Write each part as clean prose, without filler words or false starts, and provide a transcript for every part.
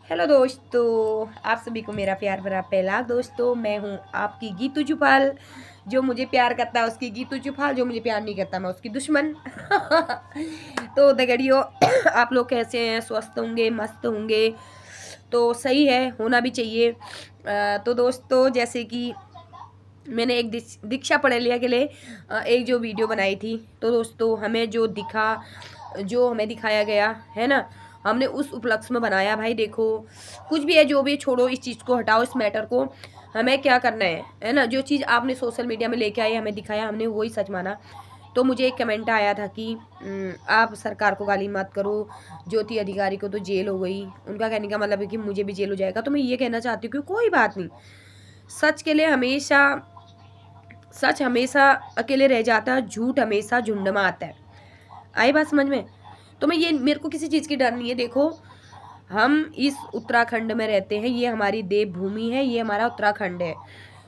Hello दोस्तों, आप सभी को मेरा प्यार भरा पहला। दोस्तों, मैं हूँ आपकी गीतू चुफाल। जो मुझे प्यार करता है उसकी गीतू चुफाल, जो मुझे प्यार नहीं करता मैं उसकी दुश्मन। तो दगड़ियों, आप लोग कैसे हैं? स्वस्थ होंगे, मस्त होंगे तो सही है, होना भी चाहिए। तो दोस्तों, जैसे कि मैंने एक दीक्षा पढ़ेलिया के लिए एक जो वीडियो बनाई थी, तो दोस्तों हमें जो हमें दिखाया गया है ना, हमने उस उपलक्ष्य में बनाया। भाई देखो, कुछ भी है जो भी, छोड़ो इस चीज़ को, हटाओ इस मैटर को। हमें क्या करना है ना, जो चीज़ आपने सोशल मीडिया में लेके आए, हमें दिखाया, हमने वही सच माना। तो मुझे एक कमेंट आया था कि आप सरकार को गाली मत करो, ज्योति अधिकारी को तो जेल हो गई। उनका कहने का मतलब है कि मुझे भी जेल हो जाएगा। तो मैं ये कहना चाहती हूँ कि कोई बात नहीं, सच के लिए हमेशा सच हमेशा अकेले रह जाता है, झूठ हमेशा झुंड में आता है। आई बात समझ में? तो मैं ये, मेरे को किसी चीज़ की डर नहीं है। देखो, हम इस उत्तराखंड में रहते हैं, ये हमारी देवभूमि है, ये हमारा उत्तराखंड है।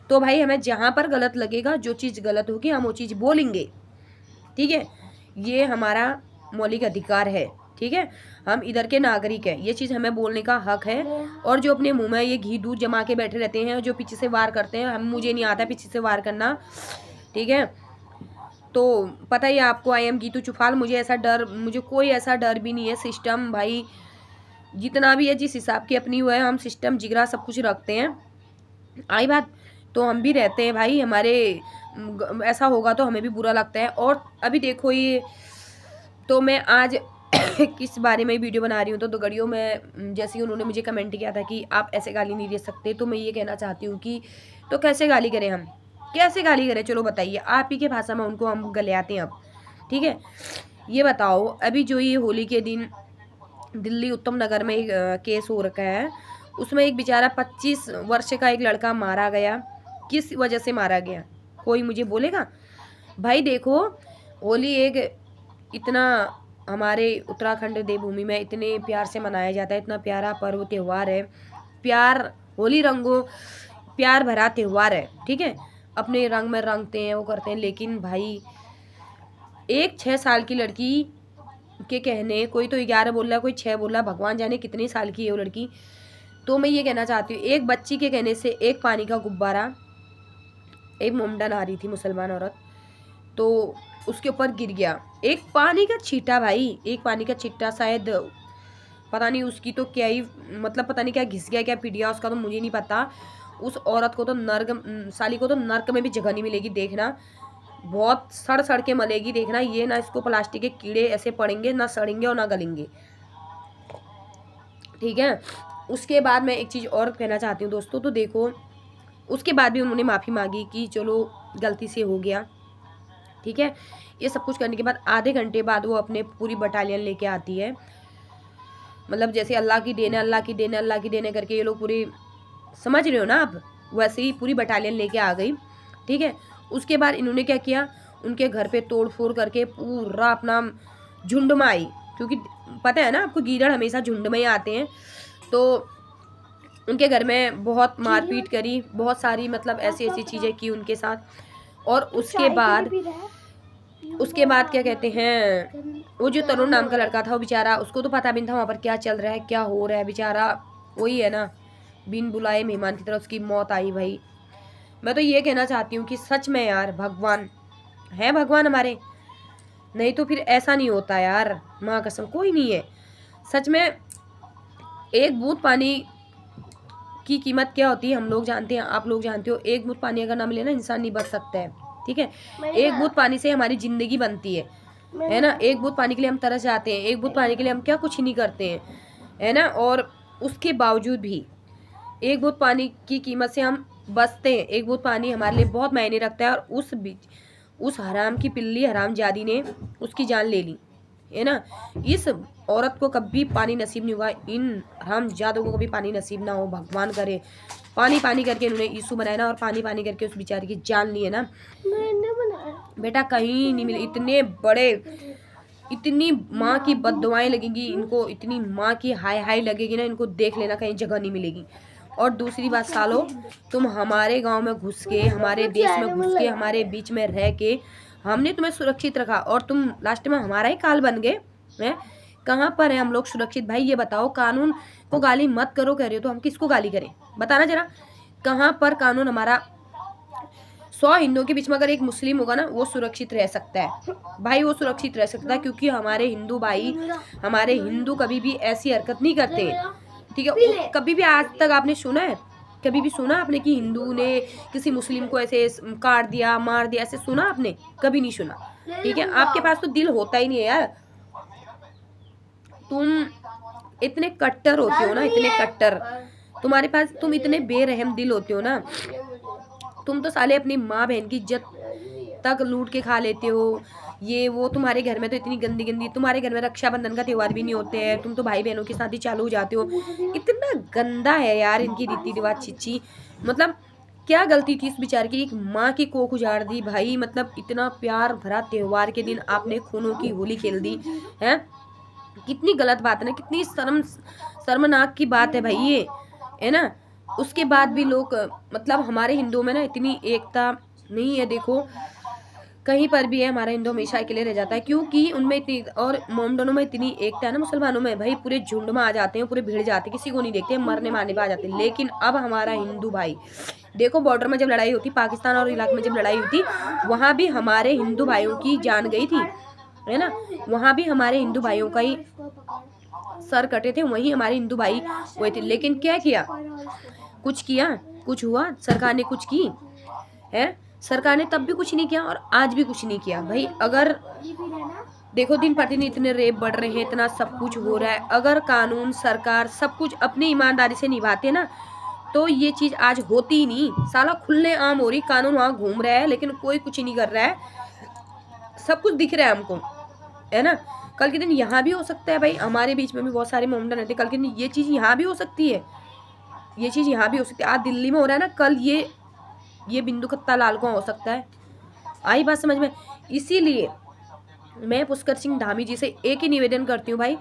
तो भाई हमें जहाँ पर गलत लगेगा, जो चीज़ गलत होगी, हम वो चीज़ बोलेंगे। ठीक है, ये हमारा मौलिक अधिकार है। ठीक है, हम इधर के नागरिक हैं, ये चीज़ हमें बोलने का हक है। और जो अपने मुंह में ये घी दूध जमा के बैठे रहते हैं, जो पीछे से वार करते हैं, मुझे नहीं आता पीछे से वार करना। ठीक है, तो पता ही है आपको, आई एम गीतू चुफाल। मुझे कोई ऐसा डर भी नहीं है। सिस्टम भाई जितना भी है, जिस हिसाब की अपनी हुआ है, हम सिस्टम जिगरा सब कुछ रखते हैं। आई बात, तो हम भी रहते हैं भाई। हमारे ऐसा होगा तो हमें भी बुरा लगता है। और अभी देखो ये, तो मैं आज किस बारे में वीडियो बना रही हूँ, तो गड़ियों में जैसे ही उन्होंने मुझे कमेंट किया था कि आप ऐसे गाली नहीं दे सकते, तो मैं ये कहना चाहती हूँ कि तो कैसे गाली करें, हम कैसे गाली करें? चलो बताइए, आप ही के भाषा में उनको हम गले आते हैं अब। ठीक है, ये बताओ, अभी जो ये होली के दिन दिल्ली उत्तम नगर में एक केस हो रखा है, उसमें एक बेचारा 25 वर्ष का एक लड़का मारा गया। किस वजह से मारा गया, कोई मुझे बोलेगा? भाई देखो, होली एक इतना हमारे उत्तराखंड देवभूमि में इतने प्यार से मनाया जाता है, इतना प्यारा पर्व त्यौहार है। प्यार, होली रंगो प्यार भरा त्यौहार है। ठीक है, अपने रंग में रंगते हैं, वो करते हैं। लेकिन भाई, एक 6 साल की लड़की के कहने, कोई तो 11 बोल रहा है, कोई 6 बोल रहा है, भगवान जाने कितनी साल की है वो लड़की। तो मैं ये कहना चाहती हूँ, एक बच्ची के कहने से एक पानी का गुब्बारा, एक मोमडन आ रही थी मुसलमान औरत, तो उसके ऊपर गिर गया एक पानी का छींटा। भाई एक पानी का छींटा, शायद पता नहीं उसकी तो क्या ही, मतलब पता नहीं क्या घिस गया, क्या पिट गया उसका, तो मुझे नहीं पता। उस औरत को तो नर्क, साली को तो नर्क में भी जगह नहीं मिलेगी। देखना, बहुत सड़ सड़ के मलेगी। देखना, ये ना इसको प्लास्टिक के कीड़े ऐसे पड़ेंगे, ना सड़ेंगे और ना गलेंगे। ठीक है, उसके बाद मैं एक चीज़ और कहना चाहती हूँ दोस्तों। तो देखो, उसके बाद भी उन्होंने माफ़ी मांगी कि चलो गलती से हो गया। ठीक है, ये सब कुछ करने के बाद आधे घंटे बाद वो अपने पूरी बटालियन लेके आती है। मतलब जैसे अल्लाह की देन है, अल्लाह की देन है, अल्लाह की देन है करके ये लोग पूरी, समझ रहे हो ना आप, वैसे ही पूरी बटालियन लेके आ गई। ठीक है, उसके बाद इन्होंने क्या किया, उनके घर पे तोड़ फोड़ करके पूरा अपना झुंड में आई। क्योंकि पता है ना आपको, गीदड़ हमेशा झुंड में ही आते हैं। तो उनके घर में बहुत मारपीट करी, बहुत सारी मतलब ऐसी ऐसी चीज़ें की उनके साथ। और उसके बाद क्या कहते हैं, वो जो तरुण नाम का लड़का था, वो बेचारा, उसको तो पता भी नहीं था वहाँ पर क्या चल रहा है, क्या हो रहा है। बेचारा वही है ना, बिन बुलाए मेहमान की तरह उसकी मौत आई। भाई मैं तो ये कहना चाहती हूँ कि सच में यार, भगवान है, भगवान हमारे, नहीं तो फिर ऐसा नहीं होता यार, माँ कसम कोई नहीं है। सच में एक बूंद पानी की कीमत क्या होती है हम लोग जानते हैं, आप लोग जानते हो। एक बूंद पानी अगर ना मिले ना, इंसान नहीं बच सकता है। ठीक है, एक बूंद पानी से हमारी जिंदगी बनती है ना। एक बूंद पानी के लिए हम तरस जाते हैं, एक बूंद पानी के लिए हम क्या कुछ नहीं करते हैं, है ना। और उसके बावजूद भी एक बूंद पानी की कीमत से हम बचते हैं। एक बूंद पानी हमारे लिए बहुत मायने रखता है। और उस हराम की पिल्ली, हराम जादी ने उसकी जान ले ली, है ना। इस औरत को कभी पानी नसीब नहीं हुआ, इन हराम जादों को कभी पानी नसीब ना हो, भगवान करे। पानी पानी करके इन्होंने यीशु बनाया ना, और पानी पानी करके उस बेचारे की जान ली है ना। मैंने बनाया बेटा, कहीं नहीं मिले इतने बड़े, इतनी माँ की बददुआएं लगेंगी इनको, इतनी माँ की हाय हाय लगेगी ना, इनको देख लेना, कहीं जगह नहीं मिलेगी। और दूसरी बात, सालो तुम हमारे गांव में घुस के, हमारे देश में घुस के, हमारे बीच में रह के हमने तुम्हें सुरक्षित रखा, और तुम लास्ट में हमारा ही काल बन गए हैं। कहाँ पर है हम लोग सुरक्षित? भाई ये बताओ, कानून को गाली मत करो कह रहे हो तो हम किसको गाली करें? बताना जरा, कहाँ पर कानून हमारा? 100 हिंदुओं के बीच में अगर एक मुस्लिम होगा ना, वो सुरक्षित रह सकता है भाई, वो सुरक्षित रह सकता है, क्योंकि हमारे हिंदू भाई, हमारे हिंदू कभी भी ऐसी हरकत नहीं करते, ठीक है? कभी भी आज तक आपने सुना है, कभी भी सुना आपने कि हिंदू ने किसी मुस्लिम को ऐसे काट दिया, मार दिया, ऐसे सुना आपने? कभी नहीं सुना, ठीक है? आपके पास तो दिल होता ही नहीं है यार, तुम इतने कट्टर होते हो ना, इतने कट्टर तुम्हारे पास, तुम इतने बेरहम दिल होते हो ना, तुम तो साले अपनी माँ बहन की इज्जत तक लूट के खा लेते हो, ये वो। तुम्हारे घर में तो इतनी गंदी गंदी, तुम्हारे घर में रक्षाबंधन का त्योहार भी नहीं होते हैं, तुम तो भाई बहनों के साथ ही चालू हो जाते हो। इतना गंदा है यार इनकी रीति रिवाज, छिची। मतलब क्या गलती थी इस बेचारे की, एक माँ की कोख उजाड़ दी भाई। मतलब इतना प्यार भरा त्योहार के दिन आपने खूनों की होली खेल दी है, कितनी गलत बात है ना, कितनी शर्मनाक की बात है भाई ये, है ना? उसके बाद भी लोग, मतलब हमारे हिंदुओं में ना इतनी एकता नहीं है। देखो कहीं पर भी है, हमारा हिंदू हमेशा अकेले रह जाता है, क्योंकि उनमें इतनी, और मोमडनों में इतनी एकता है ना, मुसलमानों में भाई पूरे झुंड में आ जाते हैं, पूरे भिड़ जाते हैं, किसी को नहीं देखते, मरने मारने पे आ जाते हैं। लेकिन अब हमारा हिंदू भाई देखो, बॉर्डर में जब लड़ाई होती, पाकिस्तान और इलाके में जब लड़ाई होती, वहां भी हमारे हिंदू भाइयों की जान गई थी, है ना? वहां भी हमारे हिंदू भाइयों का ही सर कटे थे, वही हमारे हिंदू भाई हुए थे। लेकिन क्या किया? कुछ किया? कुछ हुआ? सरकार ने कुछ की है? सरकार ने तब भी कुछ नहीं किया और आज भी कुछ नहीं किया भाई। अगर देखो दिन प्रतिदिन इतने रेप बढ़ रहे हैं, इतना सब कुछ हो रहा है, अगर कानून, सरकार सब कुछ अपनी ईमानदारी से निभाते ना, तो ये चीज आज होती ही नहीं। साला खुले आम हो रही, कानून वहां घूम रहा है, लेकिन कोई कुछ नहीं कर रहा है, सब कुछ दिख रहा है हमको, है ना? कल के दिन यहाँ भी हो सकता है भाई, हमारे बीच में भी बहुत सारे मोमडन रहते, कल के दिन ये चीज यहाँ भी हो सकती है, ये चीज यहाँ भी हो सकती है। आज दिल्ली में हो रहा है ना, कल ये बिंदु खत्ता लाल को हो सकता है। आई बात समझ में? इसीलिए मैं पुष्कर सिंह धामी जी से एक ही निवेदन करती हूँ भाई,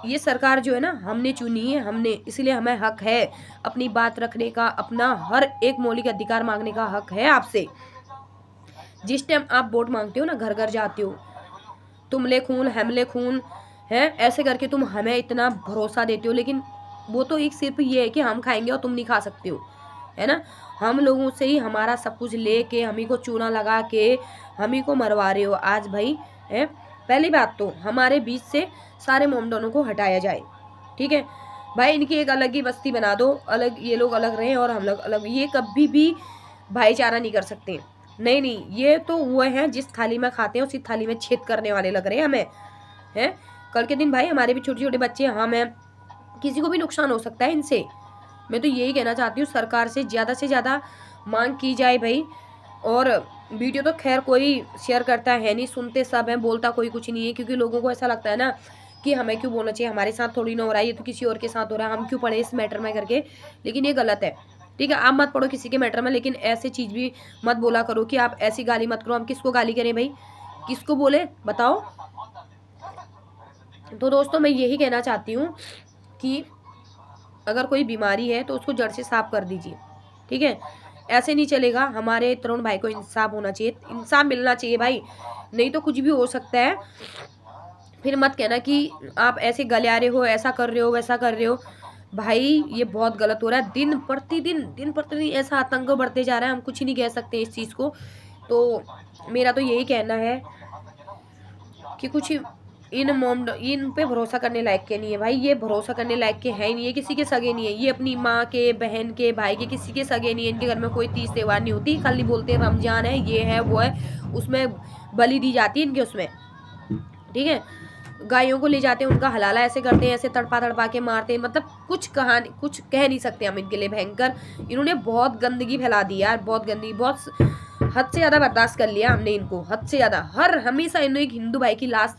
ये सरकार जो है ना, हमने चुनी है, हमने, इसलिए हमें हक है अपनी बात रखने का, अपना हर एक मौलिक अधिकार मांगने का हक है आपसे। जिस टाइम आप वोट मांगते हो ना, घर घर जाते हो, तुमले खून हमले खून है, ऐसे करके तुम हमें इतना भरोसा देते हो, लेकिन वो तो एक सिर्फ ये है कि हम खाएंगे और तुम नहीं खा सकते हो, है ना? हम लोगों से ही हमारा सब कुछ लेके, हम ही को चूना लगा के हम ही को मरवा रहे हो आज भाई, है? पहली बात तो हमारे बीच से सारे मोमडनों को हटाया जाए, ठीक है भाई? इनकी एक अलग ही बस्ती बना दो, अलग, ये लोग अलग रहें और हम लोग अलग। ये कभी भी भाईचारा नहीं कर सकते। नहीं नहीं, ये तो वो हैं जिस थाली में खाते हैं उसी थाली में छेद करने वाले लग रहे हैं हमें, हैं? कल के दिन भाई हमारे भी छोटे छोटे बच्चे, हम हैं, किसी को भी नुकसान हो सकता है इनसे। मैं तो यही कहना चाहती हूँ, सरकार से ज़्यादा मांग की जाए भाई। और वीडियो तो खैर कोई शेयर करता है नहीं, सुनते सब हैं, बोलता कोई कुछ नहीं है, क्योंकि लोगों को ऐसा लगता है ना कि हमें क्यों बोलना चाहिए, हमारे साथ थोड़ी ना हो रहा है, ये तो किसी और के साथ हो रहा है, हम क्यों पढ़े इस मैटर में करके। लेकिन ये गलत है, ठीक है? आप मत पढ़ो किसी के मैटर में, लेकिन ऐसे चीज़ भी मत बोला करो कि आप ऐसी गाली मत करो। हम किसको गाली करें भाई, किसको बोले बताओ? तो दोस्तों मैं यही कहना चाहती हूँ कि अगर कोई बीमारी है तो उसको जड़ से साफ कर दीजिए, ठीक है? ऐसे नहीं चलेगा। हमारे तरुण भाई को इंसाफ होना चाहिए, इंसाफ मिलना चाहिए भाई, नहीं तो कुछ भी हो सकता है। फिर मत कहना कि आप ऐसे गलियारे हो, ऐसा कर रहे हो, वैसा कर रहे हो। भाई ये बहुत गलत हो रहा है, दिन प्रतिदिन ऐसा आतंक बढ़ते जा रहा है, हम कुछ नहीं कह सकते इस चीज़ को। तो मेरा तो यही कहना है कि कुछ इन पे भरोसा करने लायक के नहीं है भाई, ये भरोसा करने लायक के है ही नहीं, ये किसी के सगे नहीं है, ये अपनी माँ के, बहन के, भाई के, किसी के सगे नहीं है। इनके घर में कोई तीज त्यौहार नहीं होती, खाली बोलते हैं रमजान है, ये है वो है, उसमें बलि दी जाती है इनके उसमें, ठीक है? गायों को ले जाते हैं, उनका हलाला ऐसे करते हैं, ऐसे तड़पा तड़पा के मारते हैं। मतलब कुछ कह नहीं सकते हम इनके लिए। भयंकर इन्होंने बहुत गंदगी फैला दी यार, बहुत गंदगी, बहुत हद से ज़्यादा बर्दाश्त कर लिया हमने इनको, हद से ज़्यादा। हर हमेशा इन्होंने एक हिंदू भाई की लाश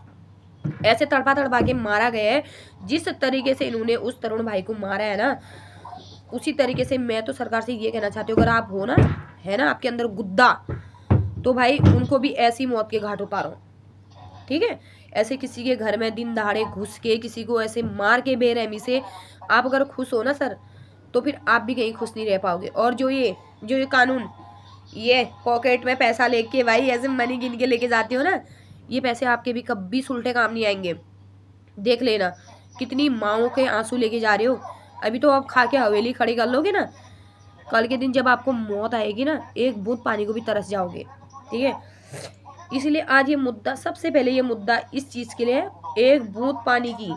ऐसे तड़पा तड़पा के मारा गया है, जिस तरीके से इन्होंने उस तरुण भाई को मारा है ना, उसी तरीके से मैं तो सरकार से ये कहना चाहती हूँ, अगर आप हो ना, है ना, आपके अंदर गुद्दा, तो भाई उनको भी ऐसी मौत के घाट उतारो, ठीक है? ऐसे किसी के घर में दिन दहाड़े घुस के किसी को ऐसे मार के बेरहमी से आप अगर खुश हो ना सर, तो फिर आप भी कहीं खुश नहीं रह पाओगे। और जो ये कानून, ये पॉकेट में पैसा लेके भाई ऐसे मनी गिन के लेके जाते हो ना, ये पैसे आपके भी कभी सुलटे काम नहीं आएंगे, देख लेना कितनी माओं के आंसू लेके जा रहे हो। अभी तो आप खा के हवेली खड़ी कर लोगे ना, कल के दिन जब आपको मौत आएगी ना, एक बूंद पानी को भी तरस जाओगे। ठीक है, इसलिए आज ये मुद्दा, सबसे पहले ये मुद्दा इस चीज के लिए है, एक बूंद पानी की,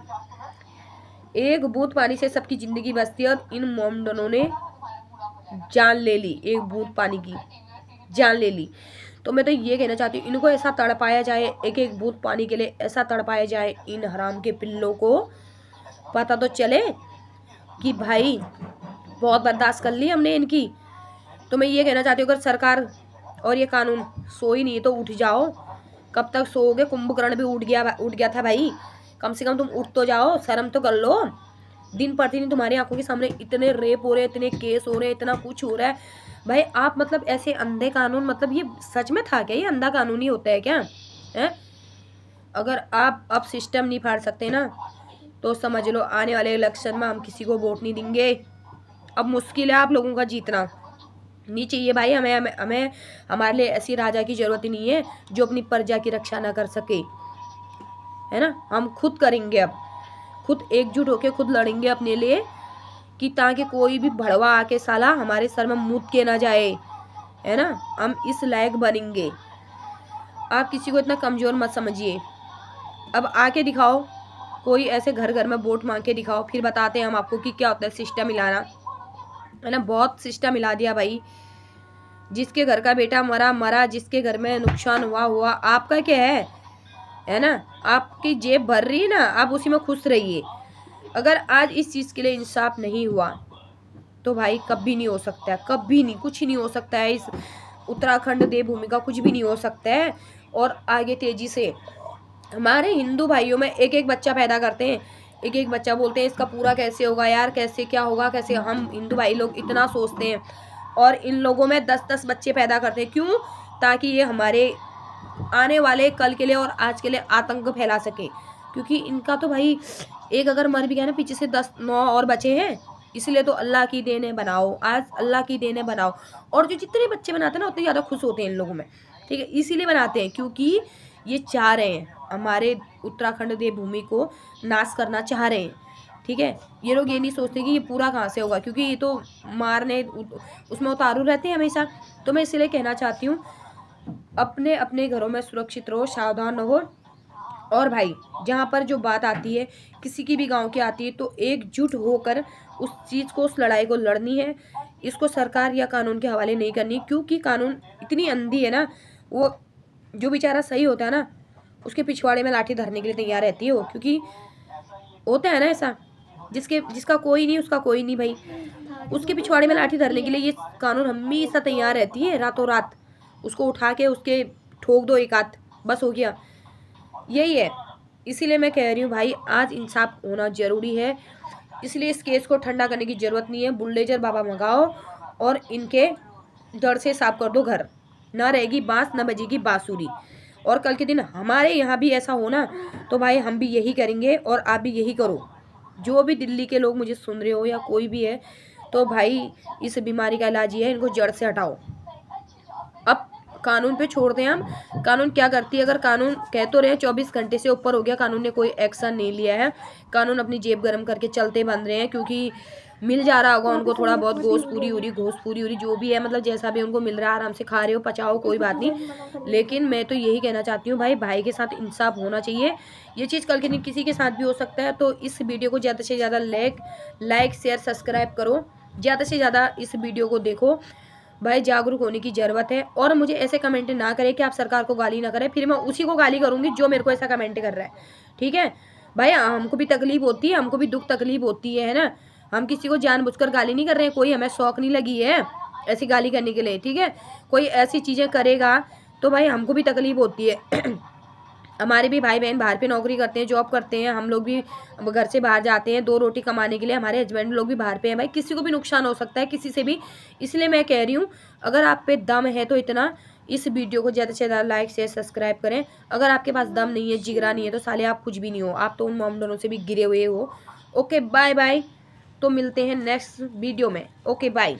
एक बूंद पानी से सबकी जिंदगी बसती है। और इन मोमडनों ने जान ले ली, एक बूंद पानी की जान ले ली। तो मैं तो ये कहना चाहती हूँ, इनको ऐसा तड़पाया जाए, एक एक बूंद पानी के लिए ऐसा तड़पाया जाए, इन हराम के पिल्लों को पता तो चले कि भाई बहुत बर्दाश्त कर ली हमने इनकी। तो मैं ये कहना चाहती हूँ, अगर सरकार और ये कानून सो ही नहीं तो उठ जाओ। कब तक सोओगे? कुंभकर्ण भी उठ गया था भाई, कम से कम तुम उठ तो जाओ, शर्म तो कर लो। दिन प्रतिदिन तुम्हारी आंखों के सामने इतने रेप हो रहे हैं, इतने केस हो रहे हैं, इतना कुछ हो रहा है भाई। आप मतलब ऐसे अंधे कानून, मतलब ये सच में था क्या? ये अंधा कानून ही होता है क्या है? अगर आप अब सिस्टम नहीं फाड़ सकते ना, तो समझ लो आने वाले इलेक्शन में हम किसी को वोट नहीं देंगे। अब मुश्किल है आप लोगों का जीतना, नहीं चाहिए भाई हमें हमें हमें हमारे लिए ऐसी राजा की जरूरत ही नहीं है जो अपनी प्रजा की रक्षा ना कर सके, है ना। हम खुद करेंगे, अब खुद एकजुट होके खुद लड़ेंगे अपने लिए, कि ताकि कोई भी भड़वा आके साला हमारे सर में मुद के ना जाए, है ना। हम इस लायक बनेंगे। आप किसी को इतना कमजोर मत समझिए। अब आके दिखाओ, कोई ऐसे घर घर में वोट मांग के दिखाओ, फिर बताते हैं हम आपको कि क्या होता है सिस्टम हिलाना, है ना। बहुत सिस्टम हिला दिया भाई। जिसके घर का बेटा मरा मरा, जिसके घर में नुकसान हुआ हुआ, आपका क्या है ना। आपकी जेब भर रही है ना, आप उसी में खुश रहिए। अगर आज इस चीज के लिए इंसाफ नहीं हुआ तो भाई कभी नहीं हो सकता है, कभी नहीं, कुछ नहीं हो सकता है। इस उत्तराखंड देवभूमि का कुछ भी नहीं हो सकता है। और आगे तेजी से हमारे हिंदू भाइयों में एक एक बच्चा पैदा करते हैं, एक एक बच्चा बोलते हैं इसका पूरा कैसे होगा यार, कैसे क्या होगा, कैसे। हम हिंदू भाई लोग इतना सोचते हैं, और इन लोगों में 10-10 बच्चे पैदा करते हैं। क्यों? ताकि ये हमारे आने वाले कल के लिए और आज के लिए आतंक फैला सके। क्योंकि इनका तो भाई एक अगर मर भी गया ना, पीछे से 10-9 और बचे हैं। इसलिए तो अल्लाह की देने बनाओ, आज अल्लाह की देने बनाओ। और जो जितने बच्चे बनाते हैं ना, उतने ज़्यादा खुश होते हैं इन लोगों में। ठीक है, इसीलिए बनाते हैं क्योंकि ये चाह रहे हैं हमारे उत्तराखंड देवभूमि को नाश करना चाह रहे हैं। ठीक है, ये लोग ये नहीं सोचते कि ये पूरा कहाँ से होगा, क्योंकि ये तो मारने उसमें उतारू रहते हैं हमेशा। तो मैं इसलिए कहना चाहती हूँ, अपने अपने घरों में सुरक्षित रहो, सावधान रहो। और भाई जहाँ पर जो बात आती है, किसी की भी गांव की आती है, तो एकजुट होकर उस चीज़ को, उस लड़ाई को लड़नी है। इसको सरकार या कानून के हवाले नहीं करनी, क्योंकि कानून इतनी अंधी है ना, वो जो बेचारा सही होता है ना, उसके पिछवाड़े में लाठी धरने के लिए तैयार रहती है वो। क्योंकि होता है ना ऐसा, जिसका कोई नहीं उसका कोई नहीं भाई, उसके पिछवाड़े में लाठी धरने के लिए ये कानून हमेशा तैयार रहती है। रातों रात उसको उठा के उसके ठोक दो एक हाथ, बस हो गया। यही है, इसीलिए मैं कह रही हूँ भाई, आज इंसाफ होना जरूरी है। इसलिए इस केस को ठंडा करने की जरूरत नहीं है। बुलडोजर बाबा मंगाओ और इनके जड़ से साफ कर दो घर, ना रहेगी बांस, ना बजेगी बांसुरी। और कल के दिन हमारे यहाँ भी ऐसा होना तो भाई हम भी यही करेंगे, और आप भी यही करो। जो भी दिल्ली के लोग मुझे सुन रहे हो या कोई भी है, तो भाई इस बीमारी का इलाज ये है, इनको जड़ से हटाओ। अब कानून पे छोड़ते हैं हम, कानून क्या करती है। अगर कानून कह तो रहे हैं 24 घंटे से ऊपर हो गया, कानून ने कोई एक्शन नहीं लिया है। कानून अपनी जेब गर्म करके चलते बन रहे हैं, क्योंकि मिल जा रहा होगा उनको थोड़ा बहुत, घोष पूरी हो रही, जो भी है, मतलब जैसा भी उनको मिल रहा है आराम से खा रहे हो, पचाओ, कोई बात नहीं। लेकिन मैं तो यही कहना चाहती हूँ भाई, भाई के साथ इंसाफ होना चाहिए। ये चीज़ कल के दिन किसी के साथ भी हो सकता है। तो इस वीडियो को ज़्यादा से ज़्यादा लाइक शेयर सब्सक्राइब करो, ज़्यादा से ज़्यादा इस वीडियो को देखो। भाई जागरूक होने की ज़रूरत है। और मुझे ऐसे कमेंट ना करें कि आप सरकार को गाली ना करें, फिर मैं उसी को गाली करूँगी जो मेरे को ऐसा कमेंट कर रहा है। ठीक है भाई, हमको भी तकलीफ होती है, हमको भी दुख तकलीफ होती है ना। हम किसी को जानबूझकर गाली नहीं कर रहे हैं, कोई हमें शौक नहीं लगी है ऐसी गाली करने के लिए। ठीक है, कोई ऐसी चीज़ें करेगा तो भाई हमको भी तकलीफ होती है। हमारे भी भाई बहन बाहर पे नौकरी करते हैं, जॉब करते हैं, हम लोग भी घर से बाहर जाते हैं 2 रोटी कमाने के लिए, हमारे हस्बैंड लोग भी बाहर पे हैं भाई। किसी को भी नुकसान हो सकता है, किसी से भी। इसलिए मैं कह रही हूँ, अगर आप पे दम है तो इतना इस वीडियो को ज़्यादा से ज़्यादा लाइक शेयर सब्सक्राइब करें। अगर आपके पास दम नहीं है, जिगरा नहीं है, तो साले आप कुछ भी नहीं हो, आप तो उन मोमडनों से भी गिरे हुए हो। ओके बाय बाय, तो मिलते हैं नेक्स्ट वीडियो में। Okay bye.